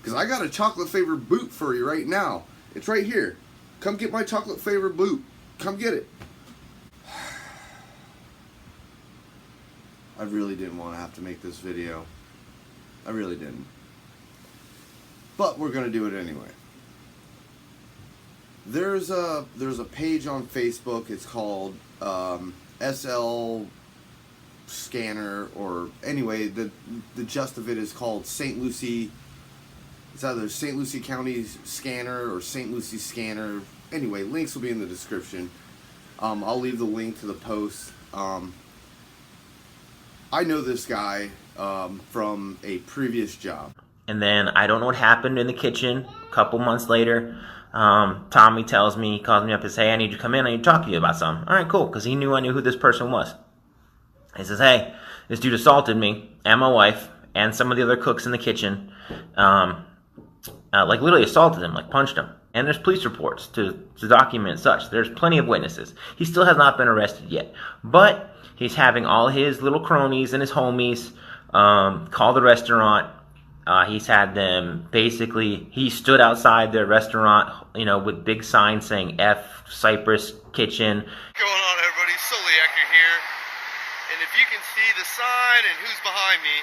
Because I got a chocolate flavored boot for you right now. It's right here. Come get my chocolate flavored boot. Come get it. I really didn't want to have to make this video. I really didn't. But we're going to do it anyway. There's a page on Facebook. It's called SL Scanner, or anyway, the gist of it is called St. Lucie. It's either St. Lucie County's Scanner or St. Lucie Scanner. Anyway, links will be in the description. I'll leave the link to the post. I know this guy from a previous job. And then I don't know what happened in the kitchen. A couple months later, Tommy tells me, he calls me up and says, hey, I need you to come in. I need to talk to you about something. All right, cool, because I knew who this person was. He says, hey, this dude assaulted me and my wife and some of the other cooks in the kitchen. Like literally assaulted him, like punched him. And there's police reports to document such. There's plenty of witnesses. He still has not been arrested yet. But he's having all his little cronies and his homies call the restaurant. He's had them, basically, he stood outside their restaurant, with big signs saying F Cypress Kitchen. What's going on, everybody? Soliaker here. And if you can see the sign and who's behind me.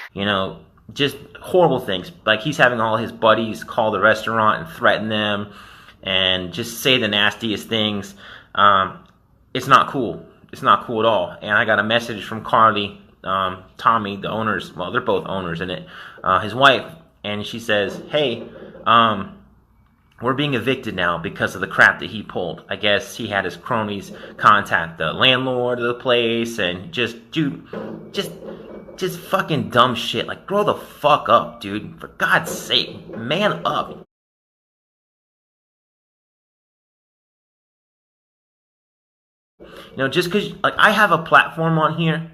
Just horrible things. Like, he's having all his buddies call the restaurant and threaten them and just say the nastiest things. It's not cool. It's not cool at all. And I got a message from Carly, Tommy, the owners, well, they're both owners in it, his wife, and she says, hey, we're being evicted now because of the crap that he pulled. I guess he had his cronies contact the landlord of the place and just fucking dumb shit. Like, grow the fuck up, dude. For God's sake, man up. Just because, like, I have a platform on here,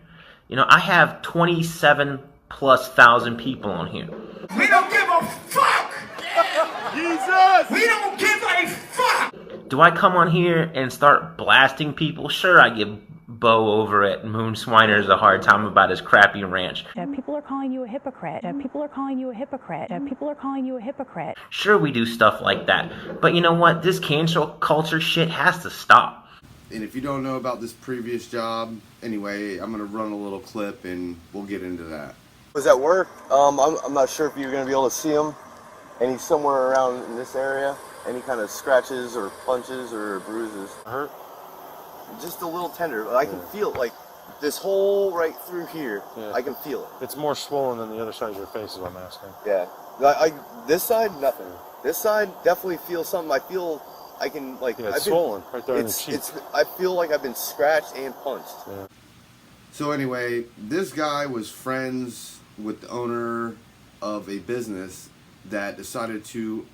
I have 27,000+ people on here. We don't give a fuck! Jesus! We don't give a fuck! Do I come on here and start blasting people? Sure, I give Bo over at Moonswiners a hard time about his crappy ranch. People are calling you a hypocrite. People are calling you a hypocrite. People are calling you a hypocrite. Sure, we do stuff like that. But you know what? This cancel culture shit has to stop. And if you don't know about this previous job, anyway, I'm going to run a little clip and we'll get into that. Was at work. I'm not sure if you're going to be able to see him. And he's somewhere around in this area. Any kind of scratches or punches or bruises. Hurt? Just a little tender. I can feel it, like this hole right through here. Yeah. I can feel it. It's more swollen than the other side of your face is what I'm asking. Yeah. This side, nothing. This side, definitely feel something. I feel... I can, like... Yeah, it's swollen right there in the cheek. I feel like I've been scratched and punched. Yeah. So anyway, this guy was friends with the owner of a business that decided to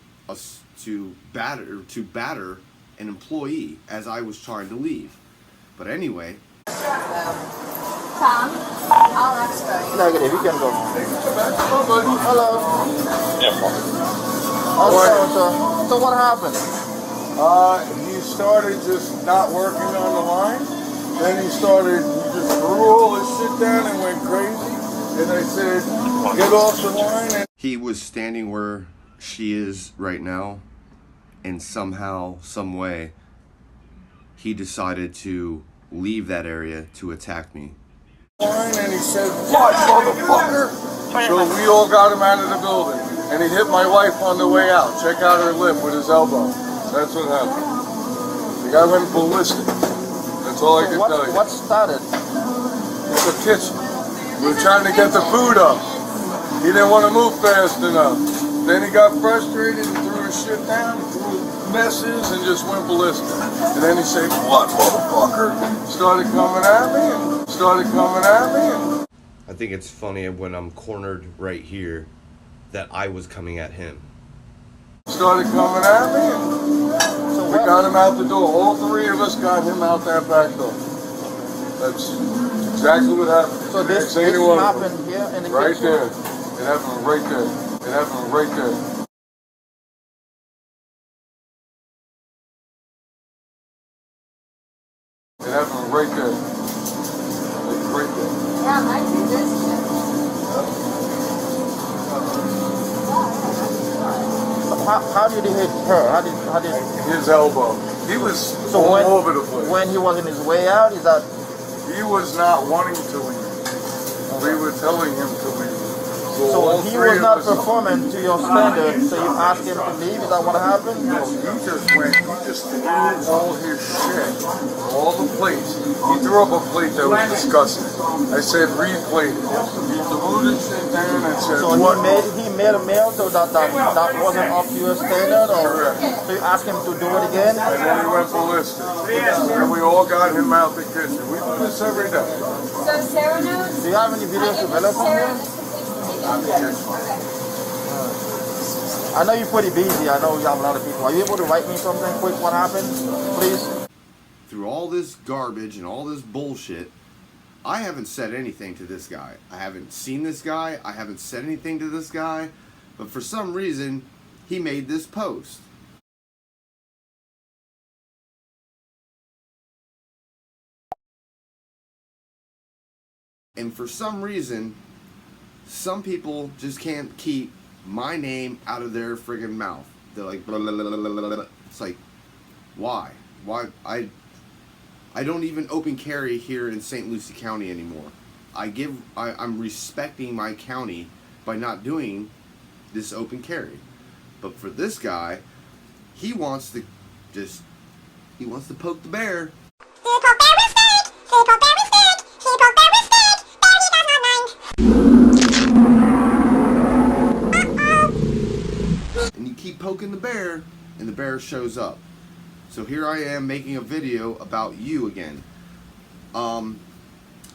batter an employee as I was trying to leave. But anyway... Tom, I'll extra. Negative, you can go. Hello. Yeah, So what happened? He started just not working on the line. Then he just threw all his shit down and went crazy. And I said, get off the line. And he was standing where she is right now. And somehow, some way, he decided to leave that area to attack me. And he said, what, motherfucker? So we all got him out of the building. And he hit my wife on the way out. Check out her lip with his elbow. That's what happened. The guy went ballistic. That's all I can tell you. What started? It's a kitchen. We were trying to get the food up. He didn't want to move fast enough. Then he got frustrated and threw his shit down, threw messes, and just went ballistic. And then he said, what, motherfucker? Started coming at me. I think it's funny when I'm cornered right here that I was coming at him. Started coming at me, and we got him out the door. All three of us got him out that back door. That's exactly what happened. So this happened here in the right kitchen? there. It happened right there. It happened right there. It happened right there. Like right there. Yeah, I do this. How did he hit her? How did His elbow. He was so all when, over the place. when he was in his way out, is that He was not wanting to leave. We were telling him to leave. so all he three was of not us- performing to your standard, so you asked him to leave? Is that what happened? No, he just threw all his shit, all the plates. He threw up a plate that was disgusting. I said, replate it. He threw this shit down and said, So what? he made a meal so that wasn't up to your standard, or so you asked him to do it again? And then he went ballistic. And we all got him out the kitchen. We do this every day. So Sarah knows. Do you have any videos developed from here? I know you're pretty busy. I know you have a lot of people. Are you able to write me something quick? What happened, please? Through all this garbage and all this bullshit, I haven't said anything to this guy. I haven't seen this guy. I haven't said anything to this guy. But for some reason, he made this post. And for some reason, some people just can't keep my name out of their friggin' mouth. They're like, blah, blah, blah, blah, blah, blah. It's like, why? Why? I don't even open carry here in St. Lucie County anymore. I'm respecting my county by not doing this open carry. But for this guy, he wants to poke the bear. And you keep poking the bear, and the bear shows up. So here I am making a video about you again.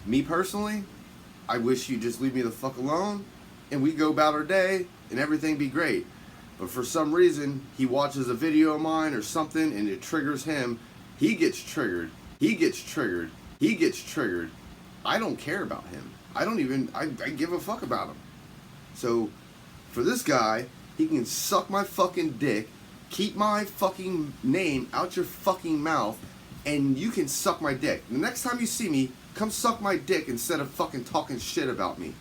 Me personally, I wish you just leave me the fuck alone, and we go about our day, and everything be great. But for some reason, he watches a video of mine or something, and it triggers him. He gets triggered. He gets triggered. He gets triggered. I don't care about him. I give a fuck about him. So, for this guy, he can suck my fucking dick, keep my fucking name out your fucking mouth, and you can suck my dick. The next time you see me, come suck my dick instead of fucking talking shit about me.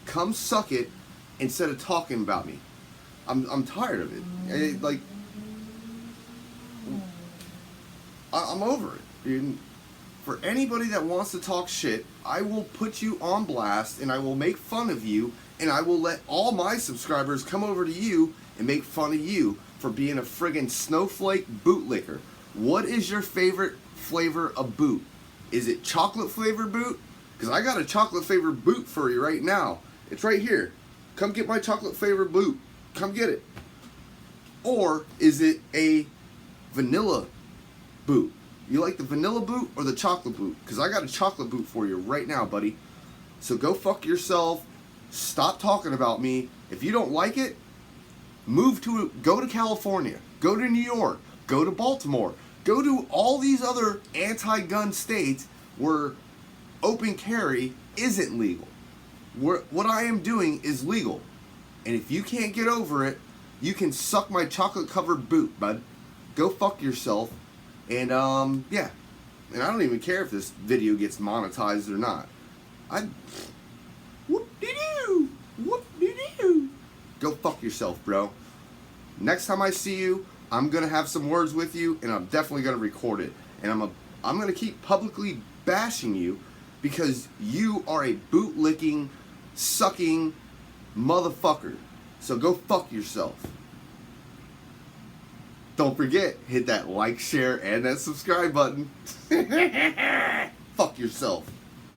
Come suck it instead of talking about me. I'm tired of it. I'm over it, dude. For anybody that wants to talk shit, I will put you on blast, and I will make fun of you, and I will let all my subscribers come over to you and make fun of you for being a friggin' snowflake bootlicker. What is your favorite flavor of boot? Is it chocolate flavored boot? Because I got a chocolate flavored boot for you right now. It's right here. Come get my chocolate flavored boot. Come get it. Or is it a vanilla boot? You like the vanilla boot or the chocolate boot? Because I got a chocolate boot for you right now, buddy. So go fuck yourself. Stop talking about me. If you don't like it, go to California. Go to New York. Go to Baltimore. Go to all these other anti-gun states where open carry isn't legal. What I am doing is legal. And if you can't get over it, you can suck my chocolate covered boot, bud. Go fuck yourself. And yeah. And I don't even care if this video gets monetized or not. Whoop-de-doo. Whoop-de-doo. Go fuck yourself, bro. Next time I see you, I'm gonna have some words with you, and I'm definitely gonna record it. And I'm gonna keep publicly bashing you because you are a bootlicking, sucking motherfucker. So go fuck yourself. Don't forget, hit that like, share, and that subscribe button. Fuck yourself.